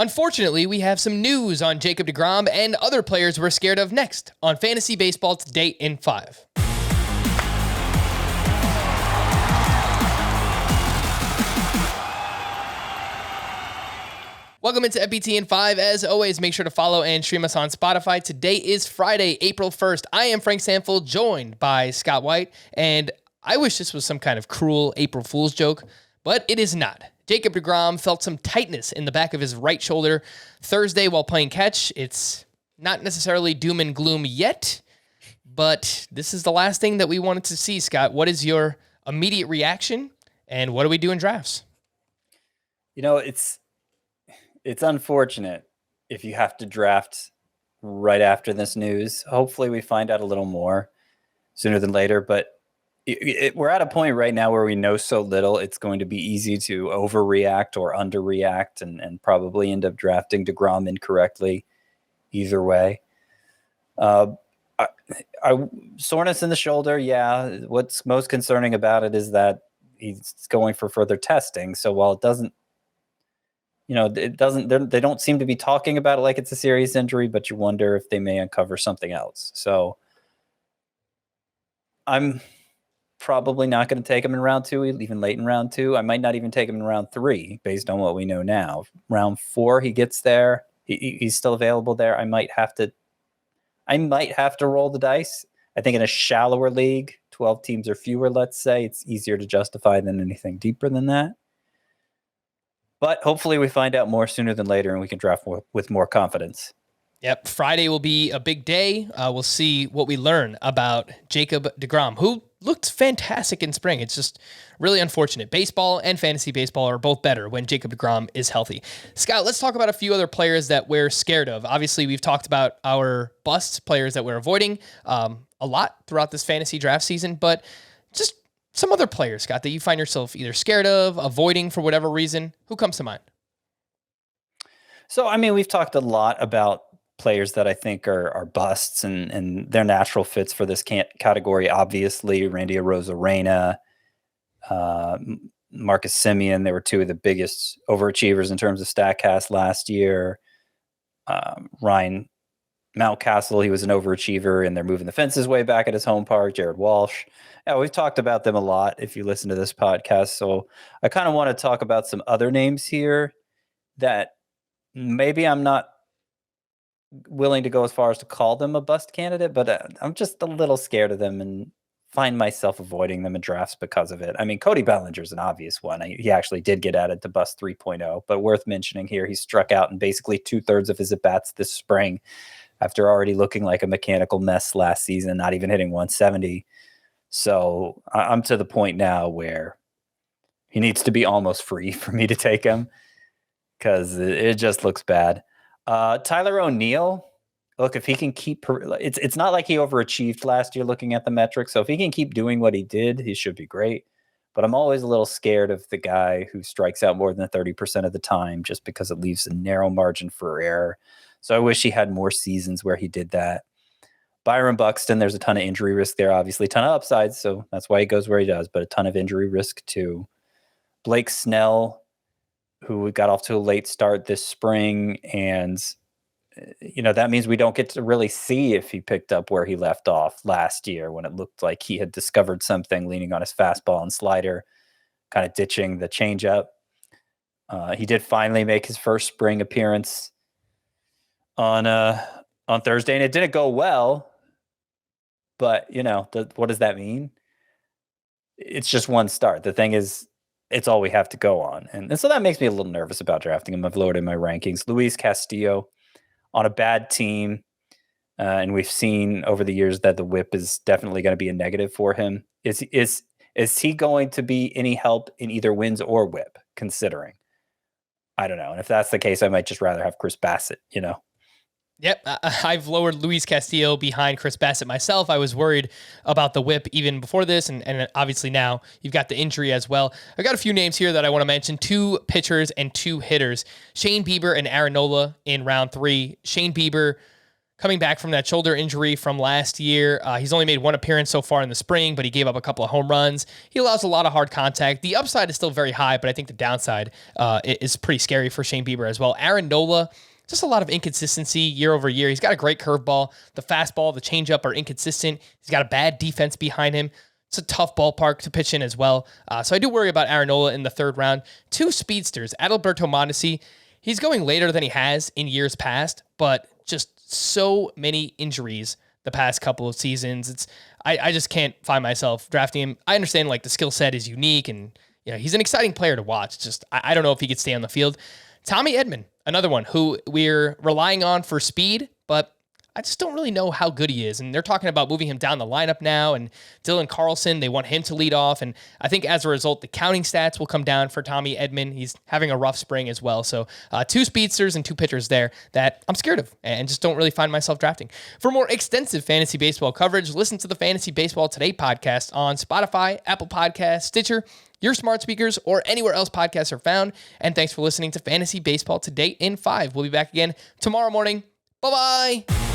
Unfortunately, we have some news on Jacob DeGrom and other players we're scared of next on Fantasy Baseball Today in 5. Welcome into FBT in 5. As always, make sure to follow and stream us on Spotify. Today is Friday, April 1st. I am Frank Samfel, joined by Scott White, and I wish this was some kind of cruel April Fool's joke, but it is not. Jacob DeGrom felt some tightness in the back of his right shoulder Thursday while playing catch. It's not necessarily doom and gloom yet, but this is the last thing that we wanted to see, Scott. What is your immediate reaction, and what do we do in drafts? You know, it's unfortunate if you have to draft right after this news. Hopefully we find out a little more sooner than later, but we're at a point right now where we know so little, it's going to be easy to overreact or underreact and probably end up drafting DeGrom incorrectly either way. Soreness in the shoulder, yeah. What's most concerning about it is that he's going for further testing. So while it doesn't, they don't seem to be talking about it like it's a serious injury, but you wonder if they may uncover something else. So I'm probably not going to take him in round 2, even late in round 2. I might not even take him in round 3 based on what we know now. Round 4, he gets there. He's still available there. I might have to roll the dice. I think in a shallower league, 12 teams or fewer, let's say, it's easier to justify than anything deeper than that. But hopefully we find out more sooner than later and we can draft with more confidence. Yep, Friday will be a big day. We'll see what we learn about Jacob DeGrom, who looked fantastic in spring. It's just really unfortunate. Baseball and fantasy baseball are both better when Jacob DeGrom is healthy. Scott, let's talk about a few other players that we're scared of. Obviously, we've talked about our bust players that we're avoiding a lot throughout this fantasy draft season, but just some other players, Scott, that you find yourself either scared of, avoiding for whatever reason. Who comes to mind? So, I mean, we've talked a lot about players that I think are busts and they're natural fits for this category. Obviously, Randy Arozarena, Marcus Semien, they were two of the biggest overachievers in terms of StatCast last year. Ryan Mountcastle, he was an overachiever, and they're moving the fences way back at his home park. Jared Walsh. Yeah, we've talked about them a lot if you listen to this podcast. So I kind of want to talk about some other names here that maybe I'm not willing to go as far as to call them a bust candidate, but I'm just a little scared of them and find myself avoiding them in drafts because of it. I mean, Cody Bellinger's an obvious one. He actually did get added to bust 3.0, but worth mentioning here, he struck out in basically 2/3 of his at-bats this spring after already looking like a mechanical mess last season, not even hitting 170. So I'm to the point now where he needs to be almost free for me to take him because it just looks bad. Tyler O'Neill, look, if he can keep, it's not like he overachieved last year looking at the metrics. So if he can keep doing what he did, he should be great. But I'm always a little scared of the guy who strikes out more than 30% of the time just because it leaves a narrow margin for error. So I wish he had more seasons where he did that. Byron Buxton, there's a ton of injury risk there, obviously, a ton of upsides. So that's why he goes where he does, but a ton of injury risk too. Blake Snell, who got off to a late start this spring. And, that means we don't get to really see if he picked up where he left off last year when it looked like he had discovered something, leaning on his fastball and slider, kind of ditching the changeup. He did finally make his first spring appearance on Thursday, and it didn't go well. But, what does that mean? It's just one start. The thing is, it's all we have to go on. And so that makes me a little nervous about drafting him. I've lowered in my rankings. Luis Castillo on a bad team. And we've seen over the years that the whip is definitely going to be a negative for him. Is he going to be any help in either wins or whip, considering? I don't know. And if that's the case, I might just rather have Chris Bassett, Yep, I've lowered Luis Castillo behind Chris Bassett myself. I was worried about the whip even before this, and obviously now you've got the injury as well. I got a few names here that I want to mention, 2 pitchers and 2 hitters. Shane Bieber and Aaron Nola in round 3. Shane Bieber coming back from that shoulder injury from last year. He's only made one appearance so far in the spring, but he gave up a couple of home runs. He allows a lot of hard contact. The upside is still very high, but I think the downside is pretty scary for Shane Bieber as well. Aaron Nola, just a lot of inconsistency year over year. He's got a great curveball. The fastball, the changeup are inconsistent. He's got a bad defense behind him. It's a tough ballpark to pitch in as well. So I do worry about Aaron Nola in the third round. Two speedsters, Adalberto Mondesi. He's going later than he has in years past, but just so many injuries the past couple of seasons. I just can't find myself drafting him. I understand like the skill set is unique and he's an exciting player to watch. Just I don't know if he could stay on the field. Tommy Edman, another one who we're relying on for speed, but I just don't really know how good he is. And they're talking about moving him down the lineup now. And Dylan Carlson, they want him to lead off. And I think as a result, the counting stats will come down for Tommy Edman. He's having a rough spring as well. So two speedsters and two pitchers there that I'm scared of and just don't really find myself drafting. For more extensive fantasy baseball coverage, listen to the Fantasy Baseball Today podcast on Spotify, Apple Podcasts, Stitcher, your smart speakers, or anywhere else podcasts are found. And thanks for listening to Fantasy Baseball Today in 5. We'll be back again tomorrow morning. Bye-bye.